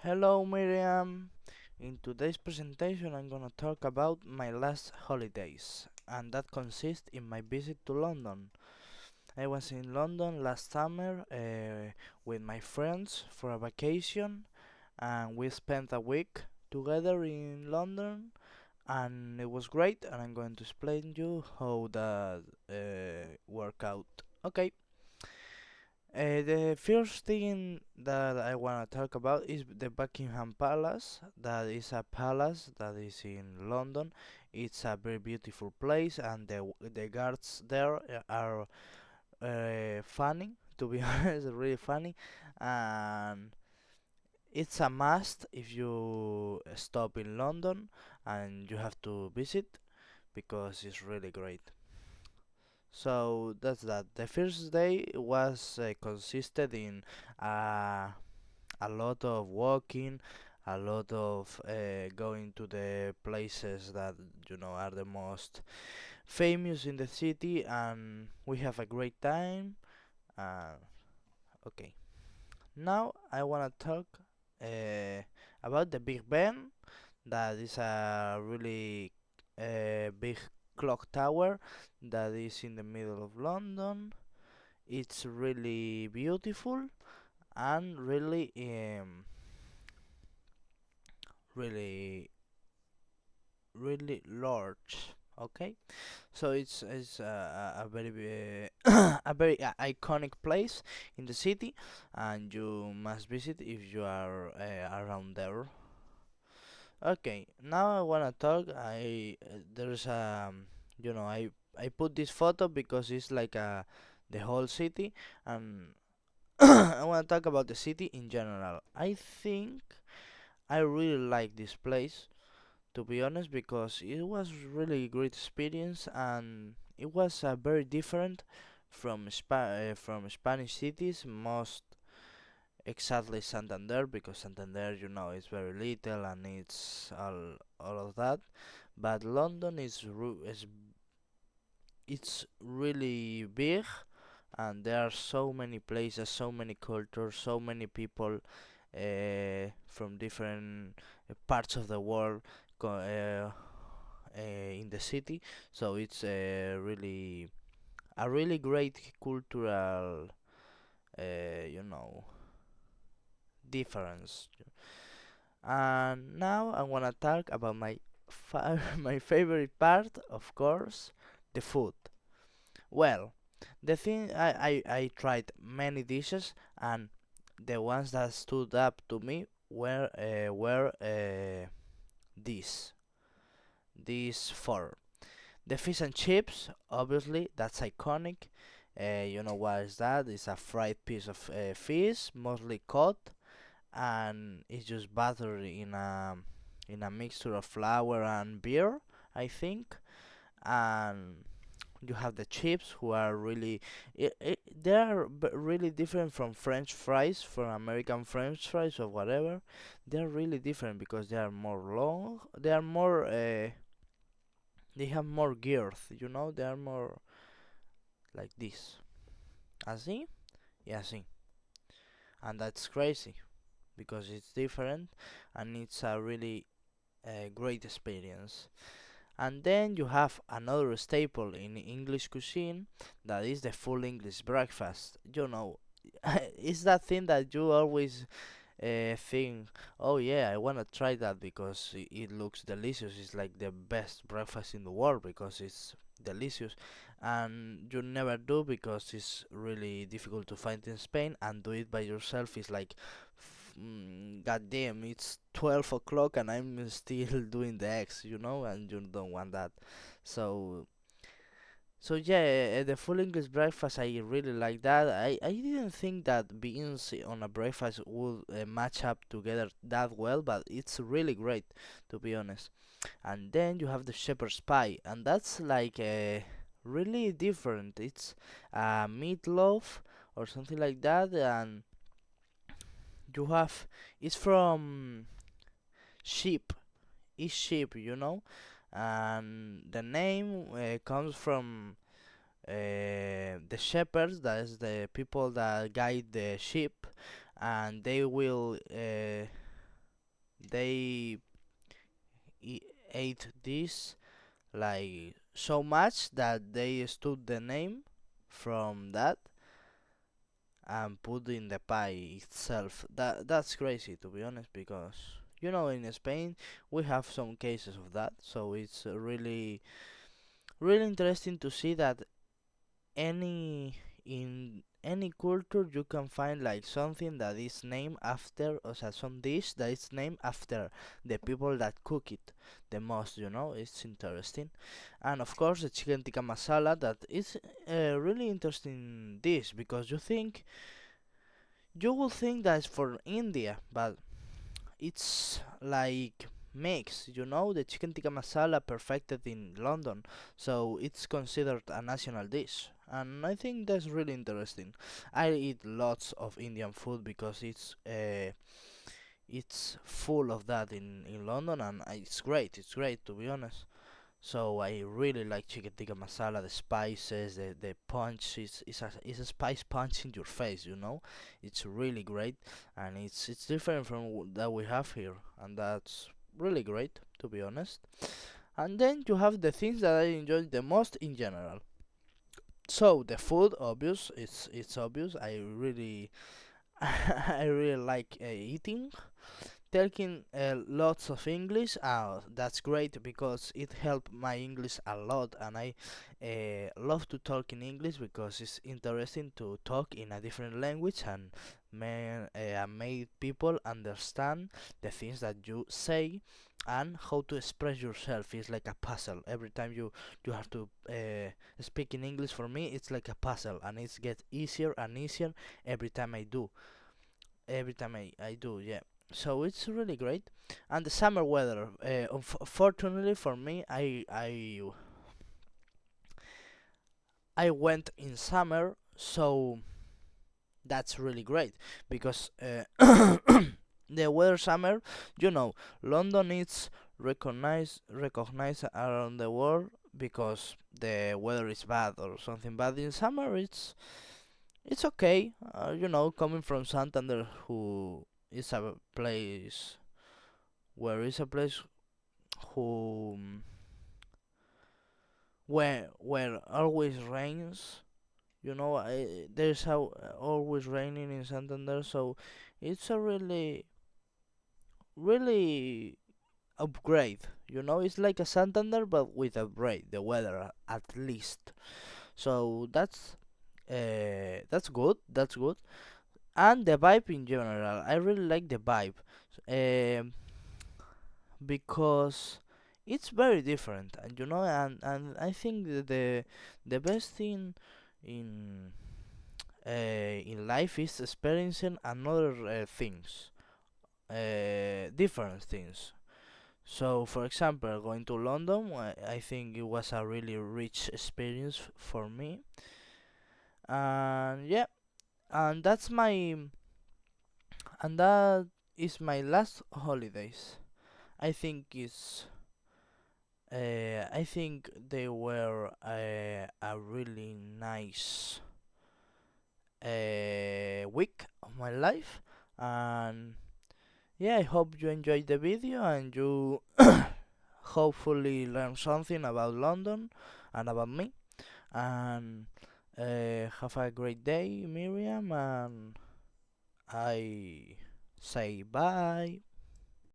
Hello Miriam. In today's presentation I'm gonna talk about my last holidays and that consists in my visit to London. I was in London last summer with my friends for a vacation and we spent a week together in London and it was great and I'm going to explain you how that worked out. Okay. The first thing that I want to talk about is the Buckingham Palace. That is a palace that is in London. It's a very beautiful place, and the guards there are funny. To be honest, really funny, and it's a must if you stop in London and you have to visit because it's really great. So that's that. The first day was consisted in uh, a lot of walking, a lot of going to the places that are the most famous in the city, and we have a great time. Uh, okay, now I wanna talk about the Big Ben. That is a really big clock tower that is in the middle of London. It's really beautiful and really really large. Okay, so it's a very a very iconic place in the city, and you must visit if you are around there. Okay, now I wanna talk. There's I put this photo because it's like the whole city, and I wanna talk about the city in general. I think I really like this place, to be honest, because it was really great experience and it was very different from Spanish cities, most exactly Santander, because Santander, is very little and it's all of that. But London is it's really big, and there are so many places, so many cultures, so many people from different parts of the world in the city. So it's a really great cultural, you know, difference. And now I wanna talk about my favorite part, of course, the food. Well, the thing I tried many dishes, and the ones that stood up to me were these these four. The fish and chips, obviously, that's iconic. You know what is that? It's a fried piece of fish, mostly caught, and it's just buttered in a mixture of flour and beer, I think. And you have the chips, who are they are really different from French fries, from American French fries or whatever. They are really different because they are more long. They are more. They have more girth. They are more like this. Así y así. And that's crazy because it's different and it's a really great experience. And then you have another staple in English cuisine, that is the full English breakfast. It's that thing that you always think, oh yeah, I wanna try that because it looks delicious. It's like the best breakfast in the world because it's delicious, and you never do because it's really difficult to find in Spain, and do it by yourself is like, god damn, it's 12 o'clock and I'm still doing the eggs, and you don't want that. So so yeah, the full English breakfast, I really like that. I didn't think that beans on a breakfast would match up together that well, but it's really great, to be honest. And then you have the shepherd's pie, and that's like really different. It's meatloaf or something like that, and you have it's from sheep. It's sheep, and the name comes from the shepherds, that is the people that guide the sheep, and they will they e- ate this like so much that they stole the name from that and put in the pie itself. That's crazy, to be honest, because in Spain we have some cases of that, so it's really interesting to see that any in any culture you can find like something that is named after, or some dish that is named after the people that cook it the most. It's interesting. And of course the chicken tikka masala, that is a really interesting dish, because you will think that it's for India, but it's like mix, the chicken tikka masala perfected in London, so it's considered a national dish. And I think that's really interesting. I eat lots of Indian food because it's full of that in London, and it's great. It's great, to be honest. So I really like chicken tikka masala. The spices, the punch is a spice punch in your face. It's really great, and it's different from that we have here, and that's really great, to be honest. And then you have the things that I enjoy the most in general. So the food, obvious. It's obvious. I really I really like eating. Taking lots of English, that's great because it helped my English a lot, and I love to talk in English because it's interesting to talk in a different language and make people understand the things that you say and how to express yourself. Is like a puzzle. Every time you have to speak in English, for me it's like a puzzle, and it gets easier and easier every time I do. Yeah. So it's really great. And the summer weather, unfortunately for me, I went in summer, so that's really great because the weather summer, you know London is recognized around the world because the weather is bad or something. But in summer it's okay. Coming from Santander, who is a place where is a place who where always rains. There's how always raining in Santander, so it's a really upgrade. It's like a Santander but with upgrade the weather at least. So that's good. That's good. And the vibe in general, I really like the vibe. Um, because it's very different, and I think that the best thing in in life is experiencing another things, different things. So for example, going to London, I think it was a really rich experience for me. And yeah, and that is my last holidays. I think it's I think they were a really nice week of my life. And yeah, I hope you enjoyed the video and you hopefully learn something about London and about me. And have a great day, Miriam, and I say bye.